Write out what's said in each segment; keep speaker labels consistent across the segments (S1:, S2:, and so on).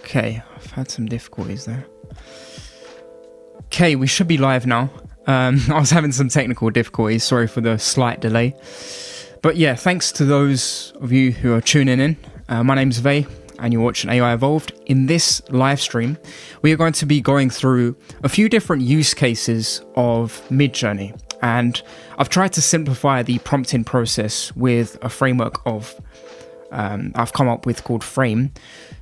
S1: Okay, I've had some difficulties there. Okay, we should be live now. I was having some technical difficulties. Sorry for the slight delay. But yeah, thanks to those of you who are tuning in. My name's Vey, and you're watching AI Evolved. In this live stream, we are going to be going through a few different use cases of Midjourney. And I've tried to simplify the prompting process with a framework I've come up with called F.R.A.M.E.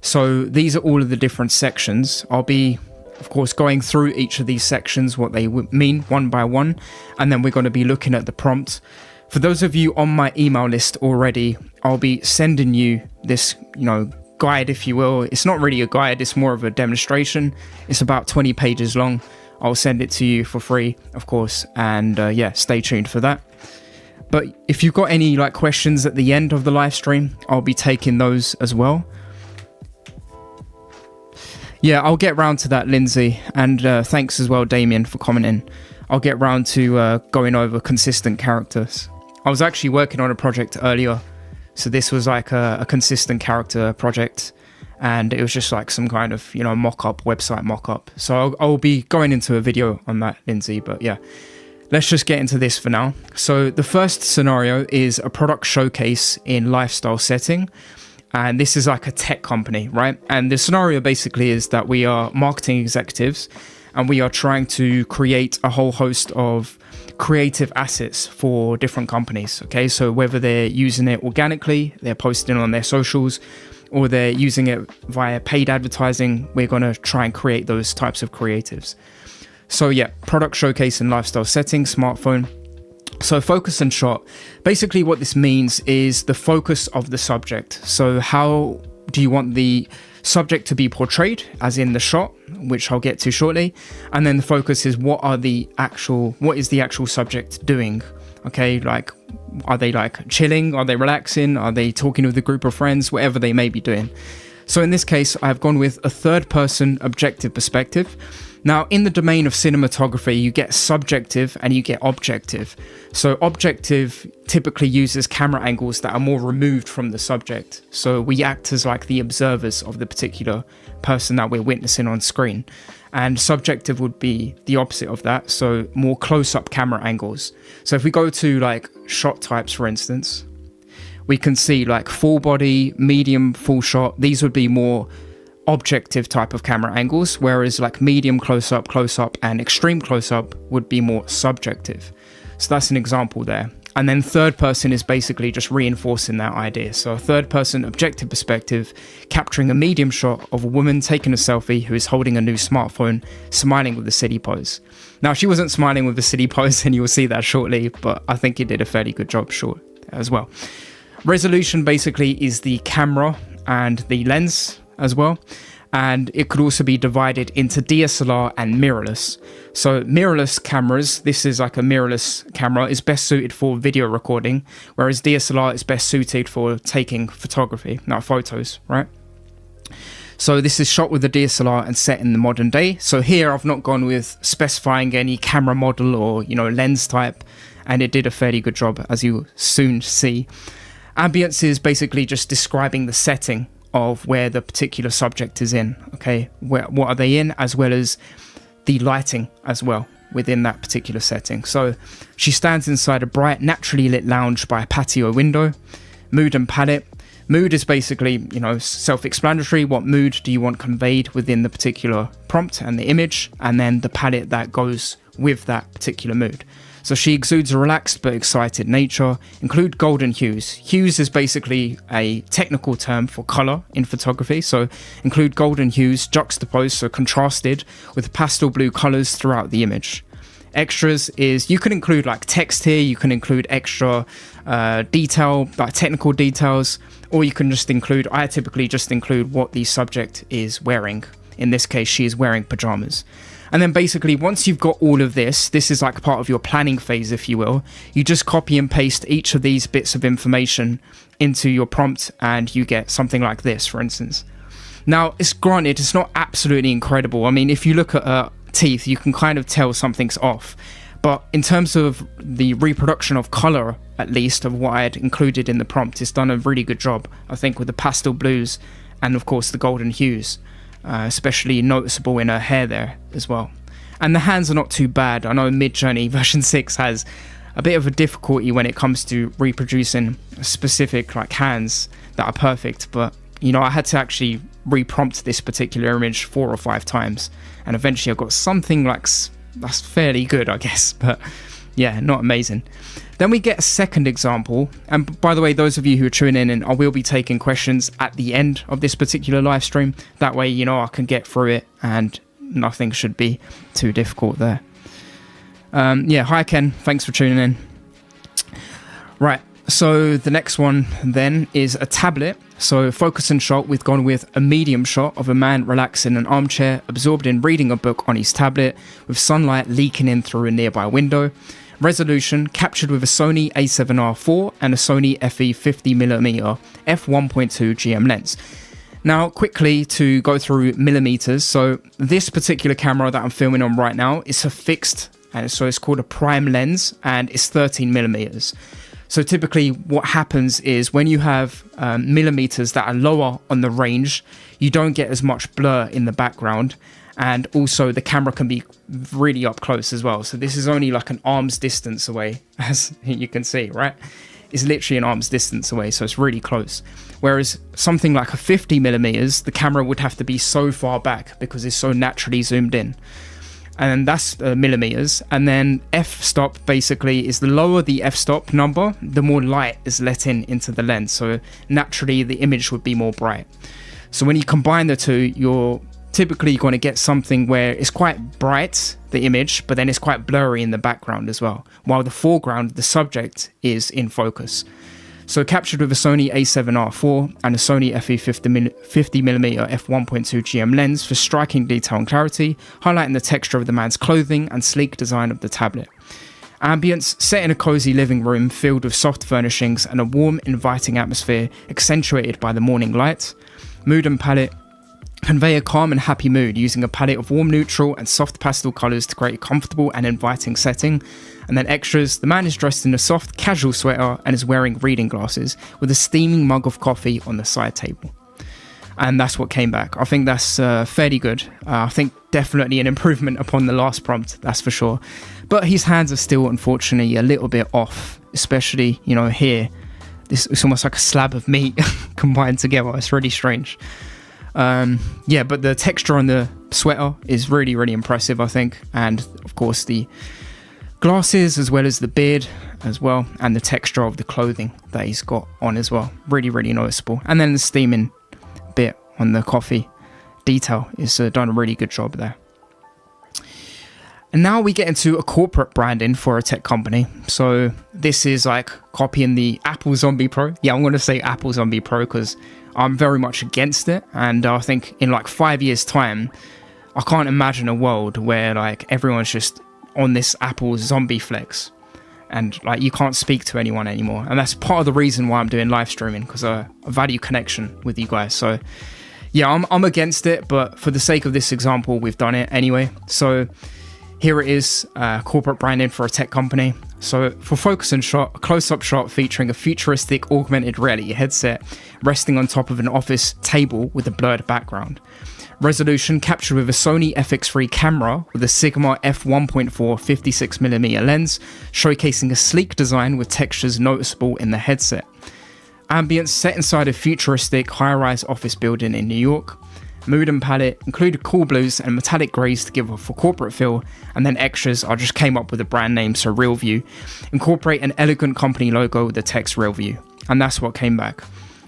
S1: So these are all of the different sections. I'll be, of course, going through each of these sections, what they mean one by one, and then we're going to be looking at the prompt. For those of you on my email list already, I'll be sending you this, guide, if you will. It's not really a guide, it's more of a demonstration. It's about 20 pages long. I'll send it to you for free, of course, and stay tuned for that. But if you've got any questions at the end of the live stream, I'll be taking those as well. Yeah, I'll get round to that, Lindsay, and thanks as well, Damien, for commenting. I'll get round to going over consistent characters. I was actually working on a project earlier, so this was a consistent character project, and it was just some kind of mock-up, website mock-up. So I'll be going into a video on that, Lindsay, but yeah. Let's just get into this for now. So the first scenario is a product showcase in lifestyle setting. And this is a tech company, right? And the scenario basically is that we are marketing executives and we are trying to create a whole host of creative assets for different companies, okay? So whether they're using it organically, they're posting on their socials, or they're using it via paid advertising, we're gonna try and create those types of creatives. So yeah, product showcase in lifestyle setting, smartphone. So focus and shot. Basically what this means is the focus of the subject. So how do you want the subject to be portrayed, as in the shot, which I'll get to shortly. And then the focus is what is the actual subject doing? Okay, are they chilling? Are they relaxing? Are they talking with a group of friends? Whatever they may be doing. So in this case, I've gone with a third person objective perspective. Now, in the domain of cinematography, you get subjective and you get objective. So objective typically uses camera angles that are more removed from the subject. So we act as the observers of the particular person that we're witnessing on screen. And subjective would be the opposite of that. So more close-up camera angles. So if we go to shot types, for instance, we can see full body, medium, full shot. These would be more objective type of camera angles, whereas medium close-up, and extreme close-up would be more subjective. So that's an example there. And then third person is basically just reinforcing that idea. So a third person objective perspective, capturing a medium shot of a woman taking a selfie who is holding a new smartphone, smiling with the city pose. Now, she wasn't smiling with the city pose, and you'll see that shortly, but I think he did a fairly good job short as well. Resolution basically is the camera and the lens as well, and it could also be divided into DSLR and mirrorless. So mirrorless cameras, this is a mirrorless camera, is best suited for video recording, whereas DSLR is best suited for taking photography, not photos, right? So this is shot with the DSLR and set in the modern day. So here I've not gone with specifying any camera model or lens type, and it did a fairly good job, as you soon see. Ambience is basically just describing the setting of where the particular subject is in, okay? What are they in, as well as the lighting as well within that particular setting. So she stands inside a bright, naturally lit lounge by a patio window. Mood and palette. Mood is basically, self-explanatory. What mood do you want conveyed within the particular prompt and the image, and then the palette that goes with that particular mood. So she exudes a relaxed but excited nature. Include golden hues. Hues is basically a technical term for color in photography. So include golden hues juxtaposed, so contrasted with pastel blue colors throughout the image. Extras is, you can include text here, you can include extra detail, technical details, or you can just include, I typically just include what the subject is wearing. In this case, she is wearing pajamas. And then basically, once you've got all of this is part of your planning phase, if you will. You just copy and paste each of these bits of information into your prompt, and you get something like this, for instance. Now, it's granted, it's not absolutely incredible. I mean, if you look at her teeth, you can kind of tell something's off. But in terms of the reproduction of color, at least, of what I had included in the prompt, it's done a really good job, I think, with the pastel blues and, of course, the golden hues. especially noticeable in her hair there as well. And the hands are not too bad. I know Midjourney version 6 has a bit of a difficulty when it comes to reproducing specific like hands that are perfect, but you know, I had to actually reprompt this particular image 4 or 5 times, and eventually I got something like that's fairly good, I guess, but yeah, not amazing. Then we get a second example, and by the way, those of you who are tuning in, I will be taking questions at the end of this particular live stream. That way, you know, I can get through it and nothing should be too difficult there. Yeah, hi Ken, thanks for tuning in. Right, so the next one then is a tablet. So focus and shot, we've gone with a medium shot of a man relaxed in an armchair, absorbed in reading a book on his tablet, with sunlight leaking in through a nearby window. Resolution, captured with a Sony a7R IV and a Sony FE 50mm f1.2 GM lens. Now, quickly to go through millimeters. So this particular camera that I'm filming on right now is a fixed, and so it's called a prime lens, and it's 13 millimeters. So typically what happens is when you have millimeters that are lower on the range, you don't get as much blur in the background. And also the camera can be really up close as well. So this is only like an arm's distance away, as you can see, right? It's literally an arm's distance away, so it's really close. Whereas something like a 50 millimeters, the camera would have to be so far back because it's so naturally zoomed in. And that's millimeters. And then f-stop basically is the lower the f-stop number, the more light is let into the lens. So naturally the image would be more bright. So when you combine the two, you're typically going to get something where it's quite bright, the image, but then it's quite blurry in the background as well, while the foreground, the subject, is in focus. So captured with a Sony a7R IV and a Sony FE 50mm f1.2 GM lens for striking detail and clarity, highlighting the texture of the man's clothing and sleek design of the tablet. Ambience, set in a cozy living room filled with soft furnishings and a warm, inviting atmosphere accentuated by the morning light. Mood and palette, convey a calm and happy mood using a palette of warm neutral and soft pastel colours to create a comfortable and inviting setting. And then extras, the man is dressed in a soft casual sweater and is wearing reading glasses with a steaming mug of coffee on the side table. And that's what came back. I think that's fairly good. I think definitely an improvement upon the last prompt, that's for sure. But his hands are still unfortunately a little bit off, especially, you know, here. It's almost like a slab of meat combined together. It's really strange. Yeah, but the texture on the sweater is really, really impressive, I think. And of course the glasses as well as the beard as well, and the texture of the clothing that he's got on as well. Really, really noticeable. And then the steaming bit on the coffee detail is done a really good job there. And now we get into a corporate branding for a tech company. So this is like copying the Apple Zombie Pro. Yeah, I'm going to say Apple Zombie Pro because I'm very much against it. And I think in like 5 years time, I can't imagine a world where like everyone's just on this Apple Zombie Flex and like you can't speak to anyone anymore. And that's part of the reason why I'm doing live streaming, because I value connection with you guys. So yeah, I'm against it, but for the sake of this example, we've done it anyway. So here it is, corporate branding for a tech company. So for focus and shot, a close-up shot featuring a futuristic augmented reality headset resting on top of an office table with a blurred background. Resolution, captured with a Sony FX3 camera with a Sigma f1.4 56mm lens, showcasing a sleek design with textures noticeable in the headset. Ambience, set inside a futuristic high-rise office building in New York. Mood and palette included cool blues and metallic greys to give off a corporate feel, and then extras, I just came up with a brand name, so Realview. Incorporate an elegant company logo with the text Realview, and that's what came back.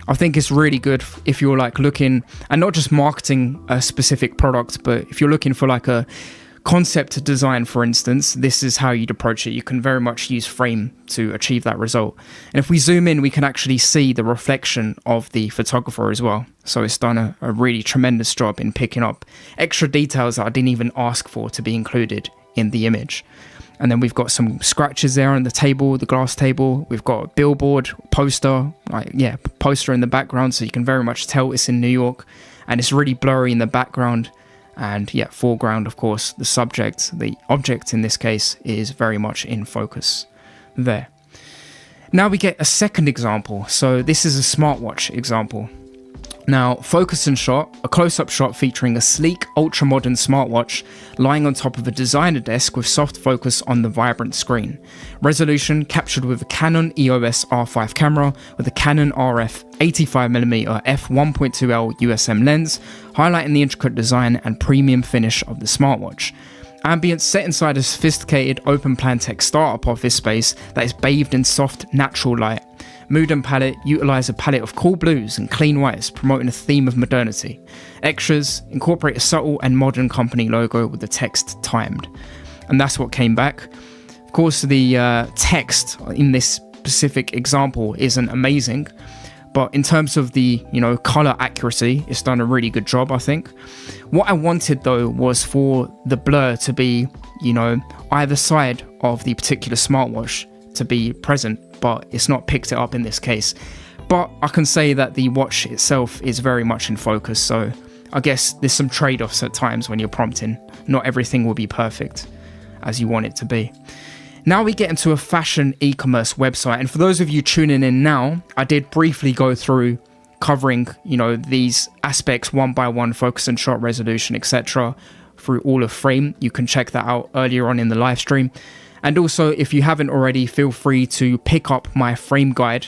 S1: I think it's really good if you're like looking, and not just marketing a specific product, but if you're looking for like a concept design, for instance, this is how you'd approach it. You can very much use F.R.A.M.E to achieve that result. And if we zoom in, we can actually see the reflection of the photographer as well. So it's done a really tremendous job in picking up extra details that I didn't even ask for to be included in the image. And then we've got some scratches there on the table, the glass table. We've got a billboard, poster, poster in the background, so you can very much tell it's in New York. And it's really blurry in the background. And yeah, foreground, of course, the subject, the object in this case, is very much in focus there. Now we get a second example. So this is a smartwatch example. Now, focus and shot, a close-up shot featuring a sleek, ultra-modern smartwatch lying on top of a designer desk with soft focus on the vibrant screen. Resolution captured with a Canon EOS R5 camera with a Canon RF 85mm f1.2L USM lens, highlighting the intricate design and premium finish of the smartwatch. Ambience set inside a sophisticated open-plan tech startup office space that is bathed in soft, natural light. Mood and palette utilise a palette of cool blues and clean whites, promoting a theme of modernity. Extras incorporate a subtle and modern company logo with the text timed. And that's what came back. Of course, the text in this specific example isn't amazing, but in terms of the, colour accuracy, it's done a really good job, I think. What I wanted, though, was for the blur to be, either side of the particular smartwatch to be present, but it's not picked it up in this case. But I can say that the watch itself is very much in focus, so I guess there's some trade-offs at times when you're prompting. Not everything will be perfect as you want it to be. Now we get into a fashion e-commerce website, and for those of you tuning in now, I did briefly go through covering, these aspects one by one, focus and shot, resolution, etc. through all of F.R.A.M.E. You can check that out earlier on in the live stream. And also, if you haven't already, feel free to pick up my F.R.A.M.E. guide.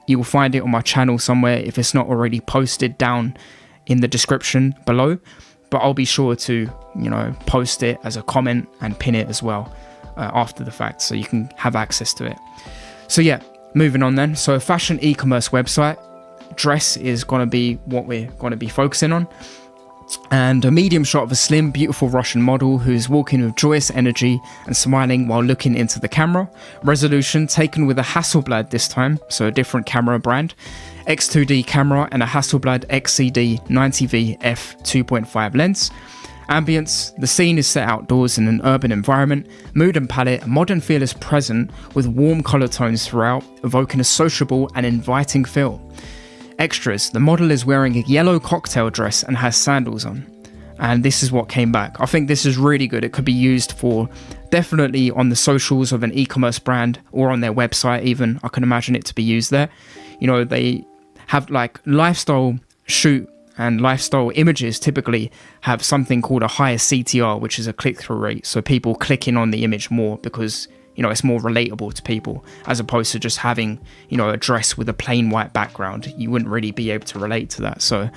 S1: You will find it on my channel somewhere if it's not already posted down in the description below. But I'll be sure to, post it as a comment and pin it as well after the fact, so you can have access to it. So yeah, moving on then. So a fashion e-commerce website. Dress is going to be what we're going to be focusing on. And a medium shot of a slim, beautiful Russian model who's walking with joyous energy and smiling while looking into the camera. Resolution taken with a Hasselblad this time, so a different camera brand. X2D camera and a Hasselblad XCD 90V f2.5 lens. Ambience, the scene is set outdoors in an urban environment. Mood and palette, a modern feel is present with warm colour tones throughout, evoking a sociable and inviting feel. Extras, the model is wearing a yellow cocktail dress and has sandals on. And this is what came back. I think this is really good. It could be used for definitely on the socials of an e-commerce brand or on their website even. I can imagine it to be used there. They have like lifestyle shoot and lifestyle images typically have something called a higher CTR, which is a click-through rate. So people clicking on the image more because it's more relatable to people as opposed to just having, a dress with a plain white background. You wouldn't really be able to relate to that. So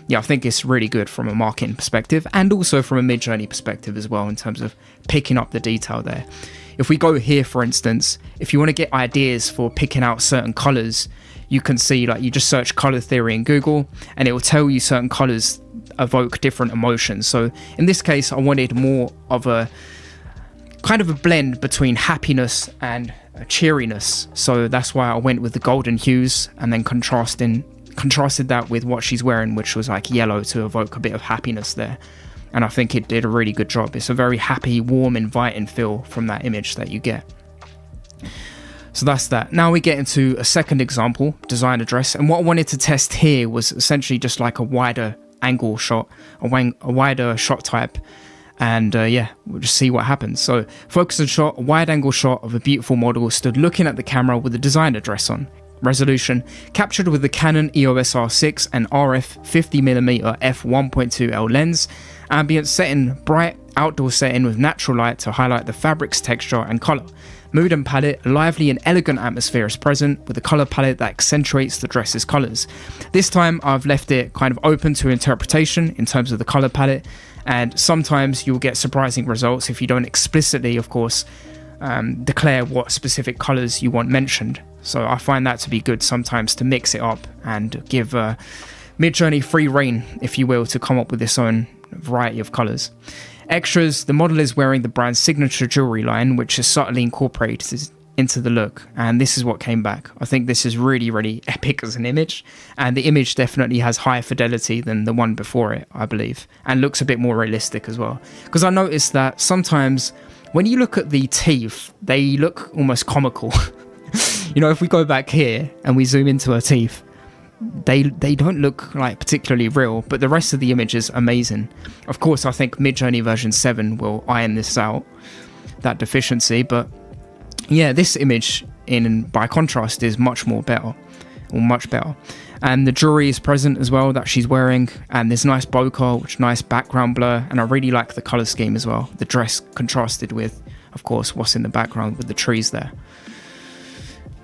S1: yeah, I think it's really good from a marketing perspective and also from a Midjourney perspective as well in terms of picking up the detail there. If we go here, for instance, if you want to get ideas for picking out certain colors, you can see you just search color theory in Google and it will tell you certain colors evoke different emotions. So in this case, I wanted more of a kind of a blend between happiness and cheeriness, so that's why I went with the golden hues and then contrasted that with what she's wearing, which was like yellow, to evoke a bit of happiness there. And I think it did a really good job. It's a very happy, warm, inviting feel from that image that you get. So that's that. Now we get into a second example, designer dress, and what I wanted to test here was essentially just like a wider angle shot, a wider shot type. And we'll just see what happens. So focus and shot, a wide angle shot of a beautiful model stood looking at the camera with a designer dress on. Resolution captured with the Canon EOS R6 and RF 50mm f1.2L lens. Ambient setting, bright outdoor setting with natural light to highlight the fabric's texture and colour. Mood and palette, a lively and elegant atmosphere is present with a colour palette that accentuates the dress's colours. This time I've left it kind of open to interpretation in terms of the colour palette, and sometimes you'll get surprising results if you don't explicitly, of course, declare what specific colours you want mentioned. So I find that to be good sometimes to mix it up and give Midjourney free reign, if you will, to come up with its own variety of colours. Extras, the model is wearing the brand's signature jewellery line, which is subtly incorporated into the look, and this is what came back. I think this is really, really epic as an image, and the image definitely has higher fidelity than the one before it, I believe, and looks a bit more realistic as well. Because I noticed that sometimes when you look at the teeth, they look almost comical. If we go back here and we zoom into her teeth, they don't look like particularly real, but the rest of the image is amazing. Of course, I think Midjourney version 7 will iron this out, that deficiency, but yeah, this image by contrast is much more better. or much better. And the jewelry is present as well that she's wearing, and there's nice bokeh, which nice background blur, and I really like the color scheme as well. The dress contrasted with, of course, what's in the background with the trees there.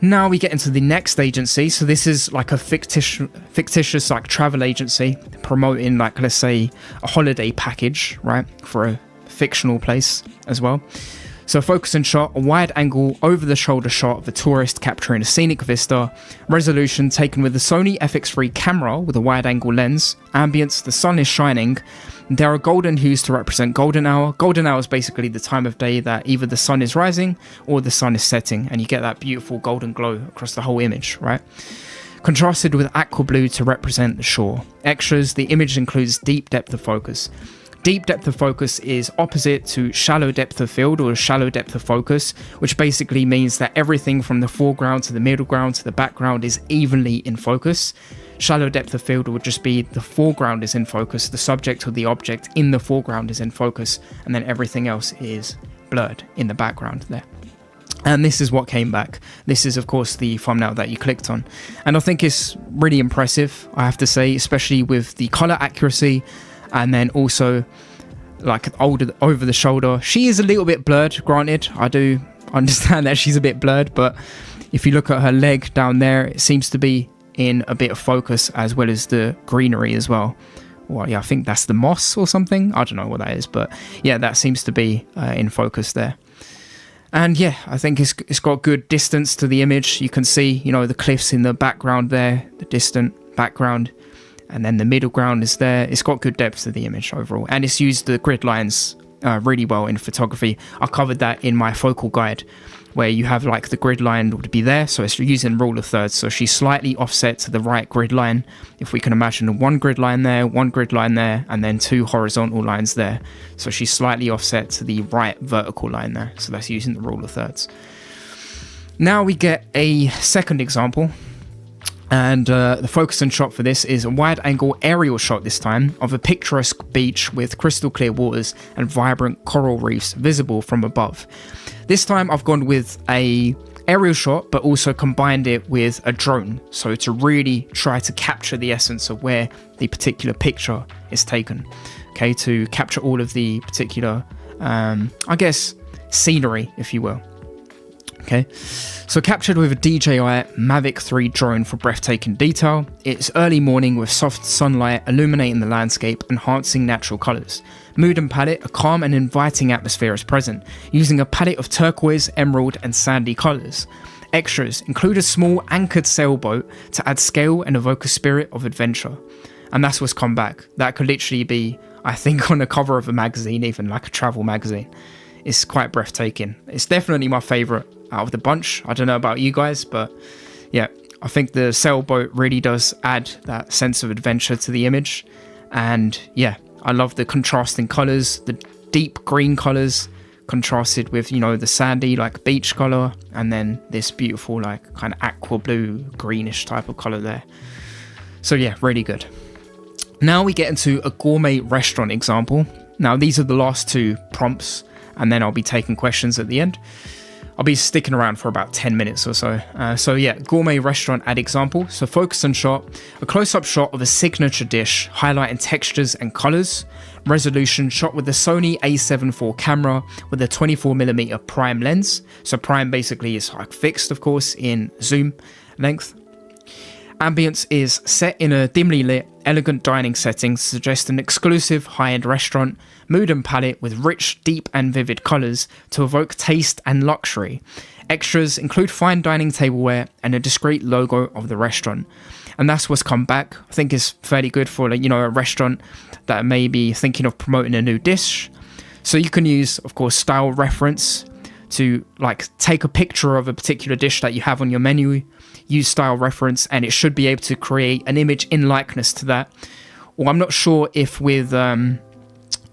S1: Now we get into the next agency. So this is like a fictitious like travel agency promoting, like, let's say, a holiday package, right, for a fictional place as well. So focus and shot, a wide angle over the shoulder shot of a tourist capturing a scenic vista, resolution taken with the Sony FX3 camera with a wide angle lens, ambience, the sun is shining, there are golden hues to represent golden hour. Golden hour is basically the time of day that either the sun is rising or the sun is setting, and you get that beautiful golden glow across the whole image, right? Contrasted with aqua blue to represent the shore. Extras, the image includes deep depth of focus. Deep depth of focus is opposite to shallow depth of field or shallow depth of focus, which basically means that everything from the foreground to the middle ground to the background is evenly in focus. Shallow depth of field would just be the foreground is in focus, the subject or the object in the foreground is in focus, and then everything else is blurred in the background there. And this is what came back. This is, of course, the thumbnail that you clicked on. And I think it's really impressive, I have to say, especially with the color accuracy. And then also, like, over the shoulder. She is a little bit blurred, granted. I do understand that she's a bit blurred, but if you look at her leg down there, it seems to be in a bit of focus, as well as the greenery as well. Well, yeah, I think that's the moss or something. I don't know what that is, but yeah, that seems to be in focus there. And yeah, I think it's got good distance to the image. You can see, you know, the cliffs in the background there, the distant background. And then the middle ground is there. It's got good depth to the image overall. And it's used the grid lines really well in photography. I covered that in my focal guide, where you have like the grid line would be there. So it's using rule of thirds. So she's slightly offset to the right grid line. If we can imagine one grid line there, and then two horizontal lines there. So she's slightly offset to the right vertical line there. So that's using the rule of thirds. Now we get a second example. And the focus and shot for this is a wide angle aerial shot this time of a picturesque beach with crystal clear waters and vibrant coral reefs visible from above. This time I've gone with a aerial shot, but also combined it with a drone. So to really try to capture the essence of where the particular picture is taken. Okay, to capture all of the particular, I guess, scenery, if you will. Okay, so captured with a DJI Mavic 3 drone for breathtaking detail. It's early morning with soft sunlight illuminating the landscape, enhancing natural colours. Mood and palette, a calm and inviting atmosphere is present, using a palette of turquoise, emerald and sandy colours. Extras include a small anchored sailboat to add scale and evoke a spirit of adventure. And that's what's come back. That could literally be, I think, on the cover of a magazine, even like a travel magazine. It's quite breathtaking. It's definitely my favourite out of the bunch. I don't know about you guys, but yeah, I think the sailboat really does add that sense of adventure to the image. And yeah, I love the contrasting colours, the deep green colours contrasted with, you know, the sandy like beach colour, and then this beautiful like kind of aqua blue greenish type of colour there. So yeah, really good. Now we get into a gourmet restaurant example. Now these are the last two prompts, and then I'll be taking questions at the end. I'll be sticking around for about 10 minutes or so. So yeah, gourmet restaurant ad example. So focus and shot, a close-up shot of a signature dish, highlighting textures and colors. Resolution shot with the Sony a7 IV camera with a 24mm prime lens. So prime basically is like fixed, of course, in zoom length. Ambience is set in a dimly lit, elegant dining setting, suggest an exclusive high-end restaurant. Mood and palette with rich, deep and vivid colours to evoke taste and luxury. Extras include fine dining tableware and a discreet logo of the restaurant. And that's what's come back. I think it's fairly good for, like, you know, a restaurant that may be thinking of promoting a new dish. So you can use, of course, style reference to like take a picture of a particular dish that you have on your menu, use style reference, and it should be able to create an image in likeness to that. Or I'm not sure if with the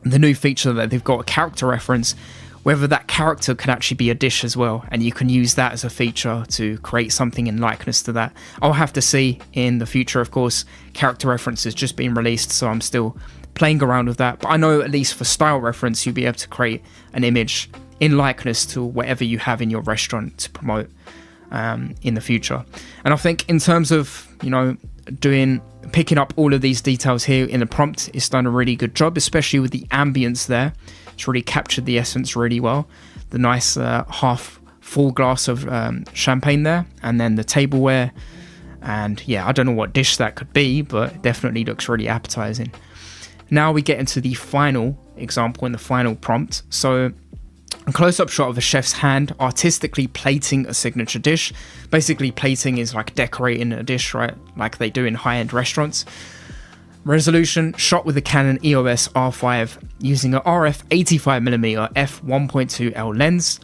S1: new feature that they've got, a character reference, whether that character can actually be a dish as well, and you can use that as a feature to create something in likeness to that. I'll have to see in the future, of course. Character reference is just being released, so I'm still playing around with that, but I know at least for style reference you'll be able to create an image in likeness to whatever you have in your restaurant to promote. in the future. And I think in terms of, picking up all of these details here in the prompt, it's done a really good job, especially with the ambience there. It's really captured the essence really well. The nice half full glass of champagne there, and then the tableware. And yeah, I don't know what dish that could be, but it definitely looks really appetizing. Now we get into the final example and the final prompt. So a close-up shot of a chef's hand artistically plating a signature dish. Basically, plating is like decorating a dish, right? Like they do in high-end restaurants. Resolution, shot with a Canon EOS R5 using a RF 85mm f1.2L lens.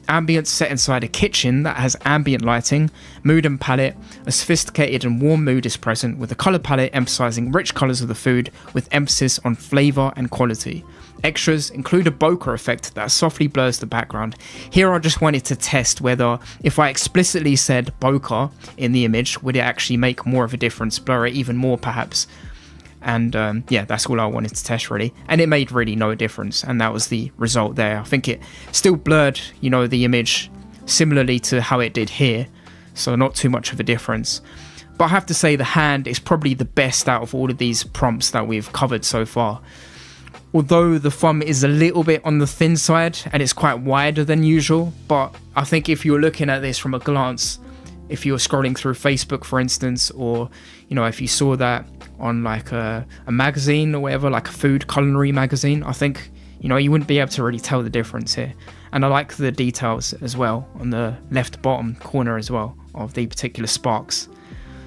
S1: Ambience set inside a kitchen that has ambient lighting. Mood and palette, a sophisticated and warm mood is present, with the colour palette emphasising rich colours of the food with emphasis on flavour and quality. Extras include a bokeh effect that softly blurs the background. Here I just wanted to test whether if I explicitly said bokeh in the image, would it actually make more of a difference, blur it even more perhaps. And yeah, that's all I wanted to test really. And it made really no difference. And that was the result there. I think it still blurred, the image similarly to how it did here. So not too much of a difference. But I have to say the hand is probably the best out of all of these prompts that we've covered so far. Although the thumb is a little bit on the thin side and it's quite wider than usual. But I think if you're looking at this from a glance, if you're scrolling through Facebook, for instance, or, if you saw that on like a magazine or whatever, like a food culinary magazine, I think, you wouldn't be able to really tell the difference here. And I like the details as well on the left bottom corner as well of the particular sparks.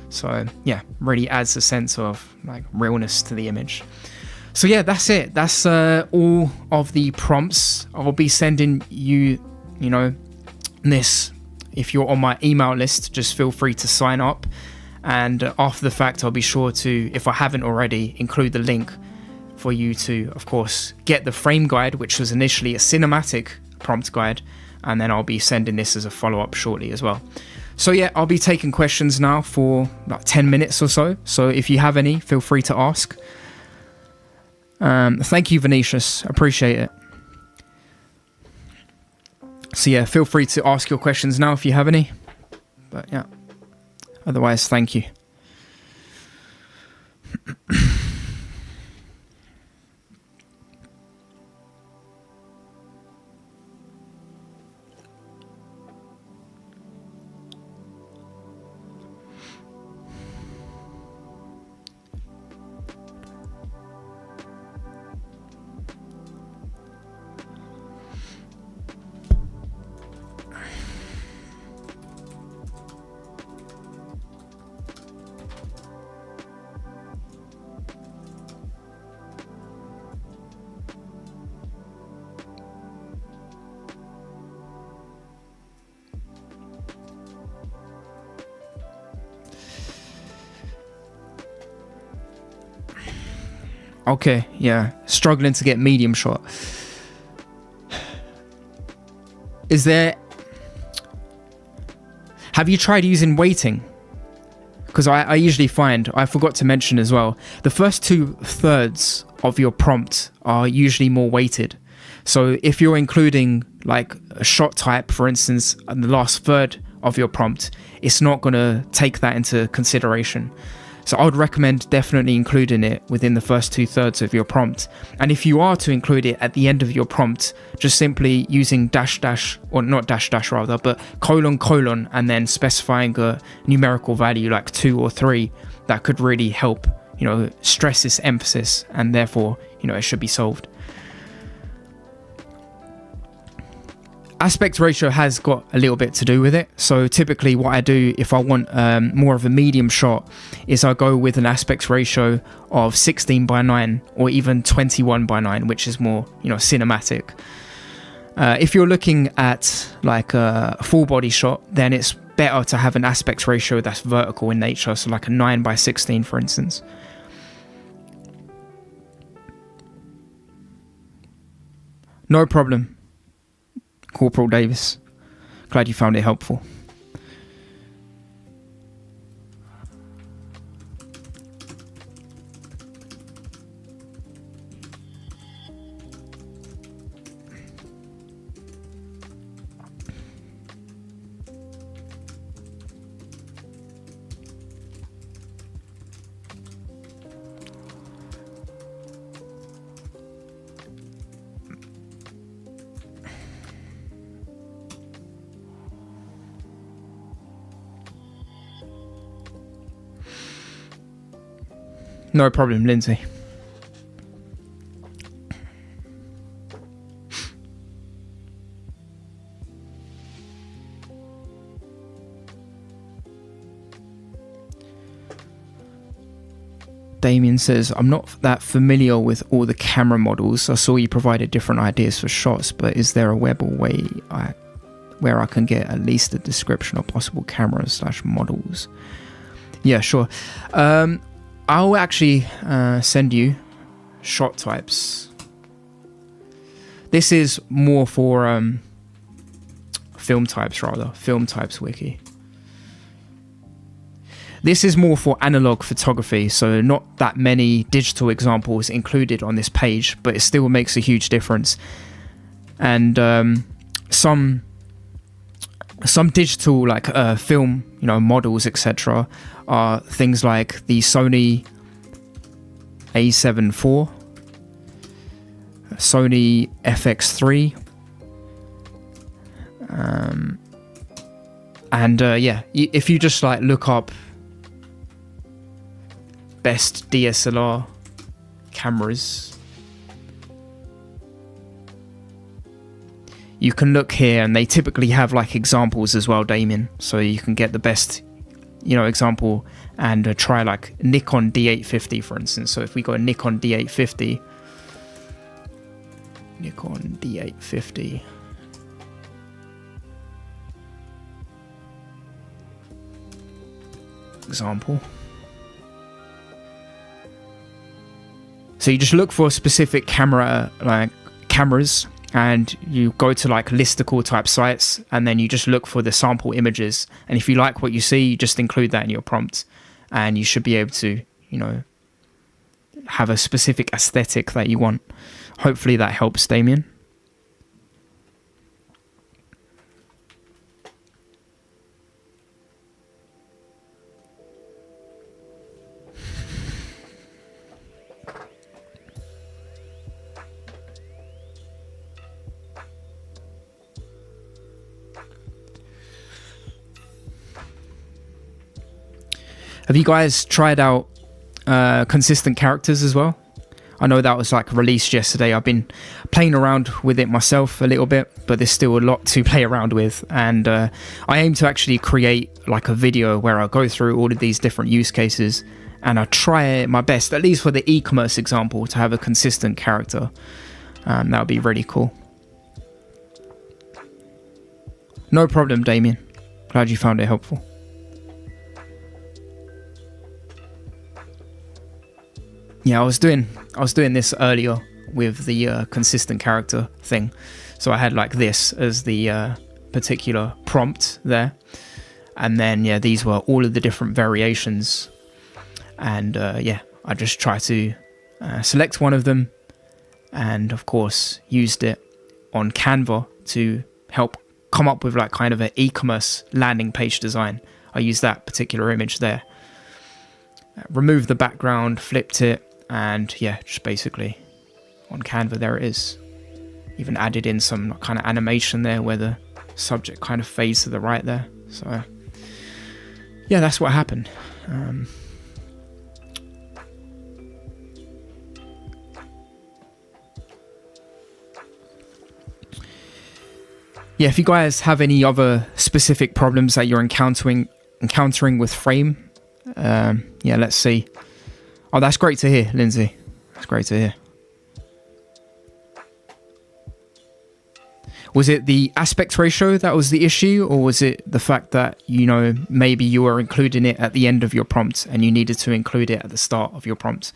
S1: So yeah, really adds a sense of like realness to the image. So yeah, that's it. That's all of the prompts. I'll be sending you, this. If you're on my email list, just feel free to sign up. And after the fact, I'll be sure to, if I haven't already, include the link for you to, of course, get the F.R.A.M.E guide, which was initially a cinematic prompt guide. And then I'll be sending this as a follow-up shortly as well. So yeah, I'll be taking questions now for about 10 minutes or so. So if you have any, feel free to ask. Thank you, Venetius. Appreciate it. So yeah, feel free to ask your questions now if you have any. But yeah, otherwise, thank you. Okay, yeah, struggling to get medium shot. Have you tried using weighting? Because I usually find, I forgot to mention as well, the first 2/3 of your prompt are usually more weighted. So if you're including like a shot type, for instance, in the last third of your prompt, it's not going to take that into consideration. So I would recommend definitely including it within the first 2/3 of your prompt. And if you are to include it at the end of your prompt, just simply using dash, or not dash rather, but colon, and then specifying a numerical value like 2 or 3, that could really help, stress this emphasis, and therefore, it should be solved. Aspect ratio has got a little bit to do with it. So typically what I do if I want more of a medium shot is I go with an aspect ratio of 16:9 or even 21:9, which is more, cinematic. If you're looking at like a full body shot, then it's better to have an aspect ratio that's vertical in nature. So like a 9:16, for instance. No problem. Corporal Davis, glad you found it helpful. No problem, Lindsay. Damien says, I'm not that familiar with all the camera models. I saw you provided different ideas for shots, but is there a web or way where I can get at least a description of possible cameras / models? Yeah, sure. I'll actually send you shot types. This is more for film types wiki. This is more for analog photography, so not that many digital examples included on this page, but it still makes a huge difference. And some digital like film, models, etc., are things like the Sony A7 IV, Sony FX3, and if you just like look up best DSLR cameras, you can look here, and they typically have like examples as well, Damien, so you can get the best example and try like Nikon D850, for instance. So if we go a Nikon D850, example. So you just look for a specific camera, like cameras, and you go to like listicle type sites, and then you just look for the sample images. And if you like what you see, you just include that in your prompt, and you should be able to, have a specific aesthetic that you want. Hopefully that helps, Damien. Have you guys tried out consistent characters as well? I know that was like released yesterday. I've been playing around with it myself a little bit, but there's still a lot to play around with. And I aim to actually create like a video where I go through all of these different use cases, and I try my best, at least for the e-commerce example, to have a consistent character. That would be really cool. No problem, Damien. Glad you found it helpful. Yeah, I was doing this earlier with the consistent character thing. So I had like this as the particular prompt there. And then, these were all of the different variations. And I just try to select one of them. And of course, used it on Canva to help come up with like kind of an e-commerce landing page design. I used that particular image there. Removed the background, flipped it. And just basically on Canva, there it is. Even added in some kind of animation there where the subject kind of fades to the right there. So that's what happened. If you guys have any other specific problems that you're encountering with Frame, let's see. Oh, that's great to hear, Lindsay. That's great to hear. Was it the aspect ratio that was the issue, or was it the fact that, maybe you were including it at the end of your prompt and you needed to include it at the start of your prompt?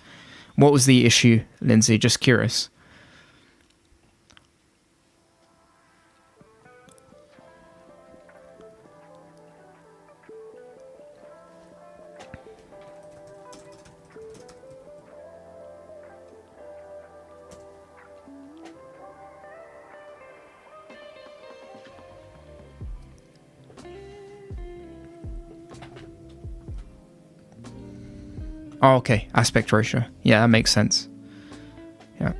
S1: What was the issue, Lindsay? Just curious. Oh, okay. Aspect ratio. Yeah, that makes sense. Yeah.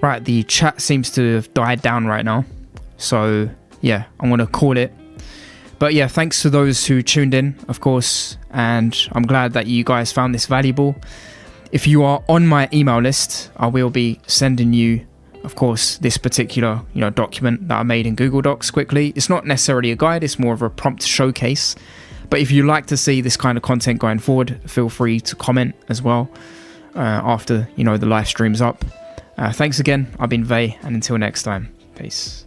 S1: Right, the chat seems to have died down right now. So yeah, I'm going to call it. But yeah, thanks to those who tuned in, of course. And I'm glad that you guys found this valuable. If you are on my email list, I will be sending you, of course, this particular document that I made in Google Docs quickly. It's not necessarily a guide, it's more of a prompt showcase. But if you like to see this kind of content going forward, feel free to comment as well after the live stream's up. Thanks again. I've been Vey, and until next time, peace.